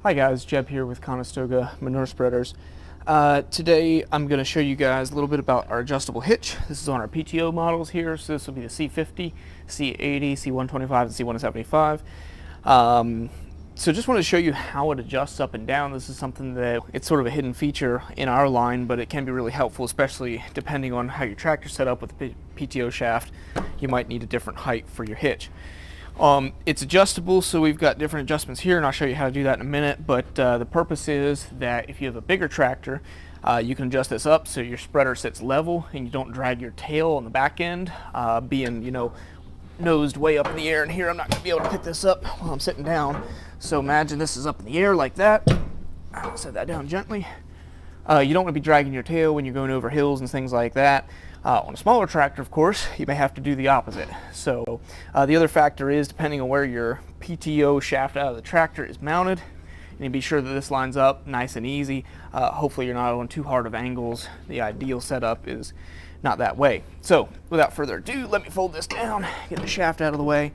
Hi guys, Jeb here with Conestoga Manure Spreaders. Today I'm going to show you guys a little bit about our adjustable hitch. This is on our PTO models here, so this will be the C50, C80, C125, and C175. So just wanted to show you how it adjusts up and down. This is something that it's sort of a hidden feature in our line, but it can be really helpful, especially depending on how your tractor's set up with the PTO shaft. You might need a different height for your hitch. It's adjustable, so we've got different adjustments here, and I'll show you how to do that in a minute, but the purpose is that if you have a bigger tractor, you can adjust this up so your spreader sits level and you don't drag your tail on the back end, being, nosed way up in the air. And here I'm not going to be able to pick this up while I'm sitting down. So imagine this is up in the air like that. I'll set that down gently. You don't want to be dragging your tail when you're going over hills and things like that. On a smaller tractor, of course, you may have to do the opposite. So the other factor is, depending on where your PTO shaft out of the tractor is mounted, you need to be sure that this lines up nice and easy. Hopefully you're not on too hard of angles. The ideal setup is not that way. So without further ado, let me fold this down, get the shaft out of the way,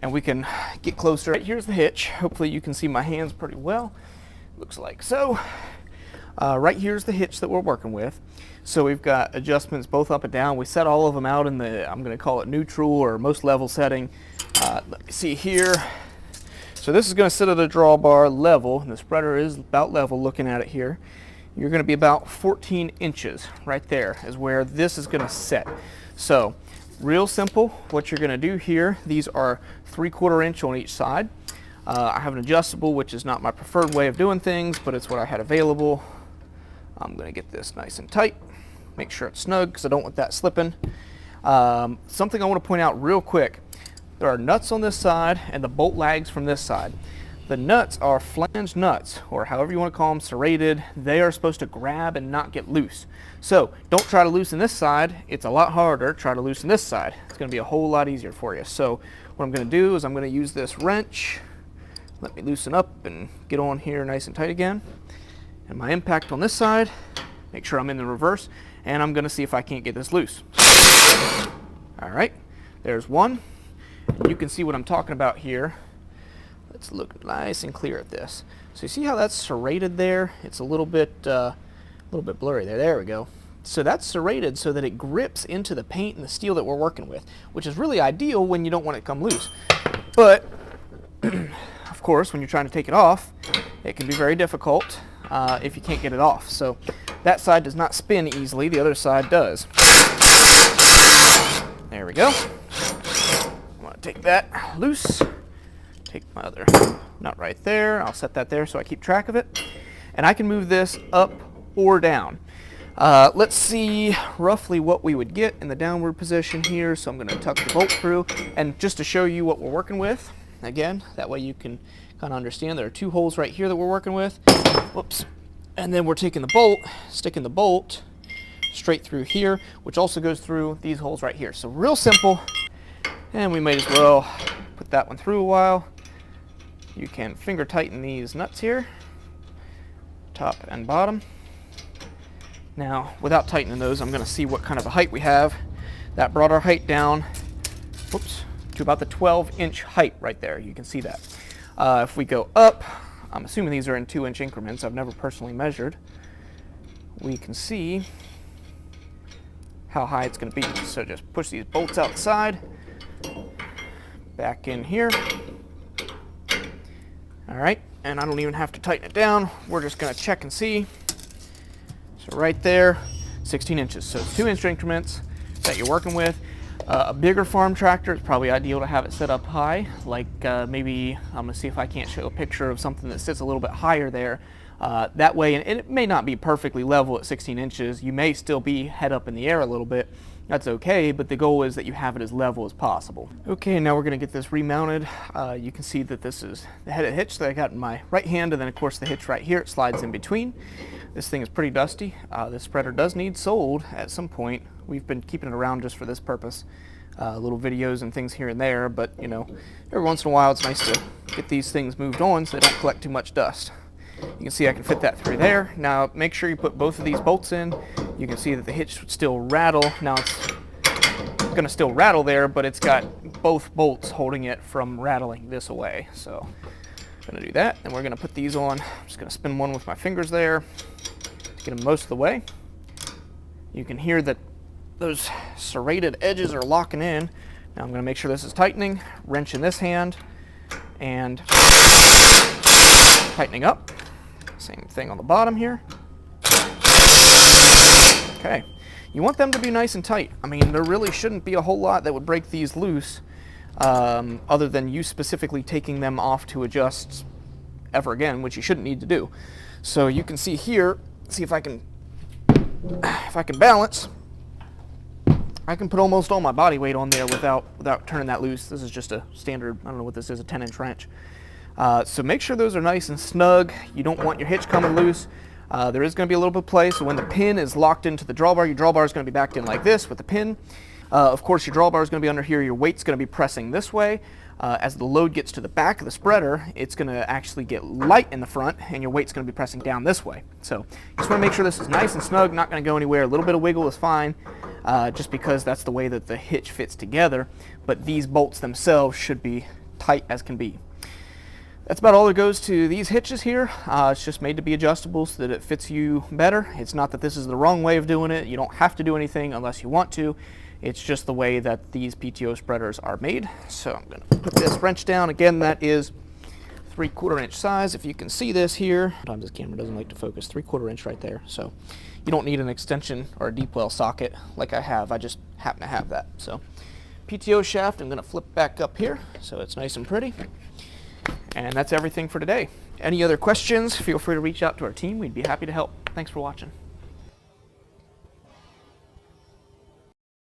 and we can get closer. Right, here's the hitch. Hopefully you can see my hands pretty well. Looks like so. Right here's the hitch that we're working with. So we've got adjustments both up and down. We set all of them out in the, I'm going to call it neutral or most level setting. Let me see here. So this is going to sit at a drawbar level, and the spreader is about level looking at it here. You're going to be about 14 inches right there is where this is going to set. So real simple, what you're going to do here, these are 3/4 inch on each side. I have an adjustable, which is not my preferred way of doing things, but it's what I had available. I'm going to get this nice and tight, make sure it's snug because I don't want that slipping. Something I want to point out real quick, there are nuts on this side and the bolt lags from this side. The nuts are flange nuts, or however you want to call them, serrated. They are supposed to grab and not get loose. So don't try to loosen this side. It's a lot harder. Try to loosen this side. It's going to be a whole lot easier for you. So what I'm going to do is I'm going to use this wrench. Let me loosen up and get on here nice and tight again. And my impact on this side, make sure I'm in the reverse, and I'm going to see if I can't get this loose. All right, there's one. You can see what I'm talking about here. Let's look nice and clear at this. So you see how that's serrated there? It's a little bit blurry there. There we go. So that's serrated so that it grips into the paint and the steel that we're working with, which is really ideal when you don't want it to come loose. But of course, when you're trying to take it off, it can be very difficult if you can't get it off. So that side does not spin easily, the other side does. There we go. I'm going to take that loose, take my other nut right there, I'll set that there so I keep track of it, and I can move this up or down. Let's see roughly what we would get in the downward position here. So I'm going to tuck the bolt through, and just to show you what we're working with, again, that way you can kind of understand there are two holes right here that we're working with. Whoops. And then we're taking the bolt, sticking the bolt straight through here, which also goes through these holes right here. So real simple, and we might as well put that one through a while. You can finger tighten these nuts here, top and bottom. Now, without tightening those, I'm going to see what kind of a height we have. That brought our height down, whoops, to about the 12-inch height right there. You can see that. If we go up, I'm assuming these are in 2-inch increments. I've never personally measured. We can see how high it's going to be. So just push these bolts outside, back in here. All right, and I don't even have to tighten it down. We're just going to check and see. So right there, 16 inches. So 2-inch increments that you're working with. A bigger farm tractor, it's probably ideal to have it set up high, like maybe I'm going to see if I can't show a picture of something that sits a little bit higher there. That way, and it may not be perfectly level at 16 inches, you may still be head up in the air a little bit. That's okay, but the goal is that you have it as level as possible. Okay, now we're going to get this remounted. You can see that this is the head of hitch that I got in my right hand, and then of course the hitch right here, it slides in between. This thing is pretty dusty. This spreader does need sold at some point. We've been keeping it around just for this purpose. Little videos and things here and there, but every once in a while it's nice to get these things moved on so they don't collect too much dust. You can see I can fit that through there. Now make sure you put both of these bolts in. You can see that the hitch would still rattle. Now it's going to still rattle there, but it's got both bolts holding it from rattling this away. So Going to do that, and we're going to put these on. I'm just going to spin one with my fingers there to get them most of the way. You can hear that those serrated edges are locking in. Now I'm going to make sure this is tightening, wrench in this hand, and tightening up. Same thing on the bottom here. Okay. You want them to be nice and tight. I mean, there really shouldn't be a whole lot that would break these loose, other than you specifically taking them off to adjust ever again, which you shouldn't need to do. So you can see here, see if I can balance. I can put almost all my body weight on there without turning that loose. This is just a standard, I don't know what this is, a 10-inch wrench. So make sure those are nice and snug. You don't want your hitch coming loose. There is going to be a little bit of play, so when the pin is locked into the drawbar, your drawbar is going to be backed in like this with the pin. Of course, your drawbar is going to be under here. Your weight's going to be pressing this way. As the load gets to the back of the spreader, it's going to actually get light in the front, and your weight's going to be pressing down this way. So you just want to make sure this is nice and snug, not going to go anywhere. A little bit of wiggle is fine, just because that's the way that the hitch fits together. But these bolts themselves should be tight as can be. That's about all that goes to these hitches here. It's just made to be adjustable so that it fits you better. It's not that this is the wrong way of doing it. You don't have to do anything unless you want to. It's just the way that these PTO spreaders are made. So I'm going to put this wrench down. Again, that is 3/4 inch size. If you can see this here, sometimes this camera doesn't like to focus, 3/4 inch right there. So you don't need an extension or a deep well socket like I have. I just happen to have that. So PTO shaft, I'm going to flip back up here so it's nice and pretty. And that's everything for today. Any other questions, feel free to reach out to our team. We'd be happy to help. Thanks for watching.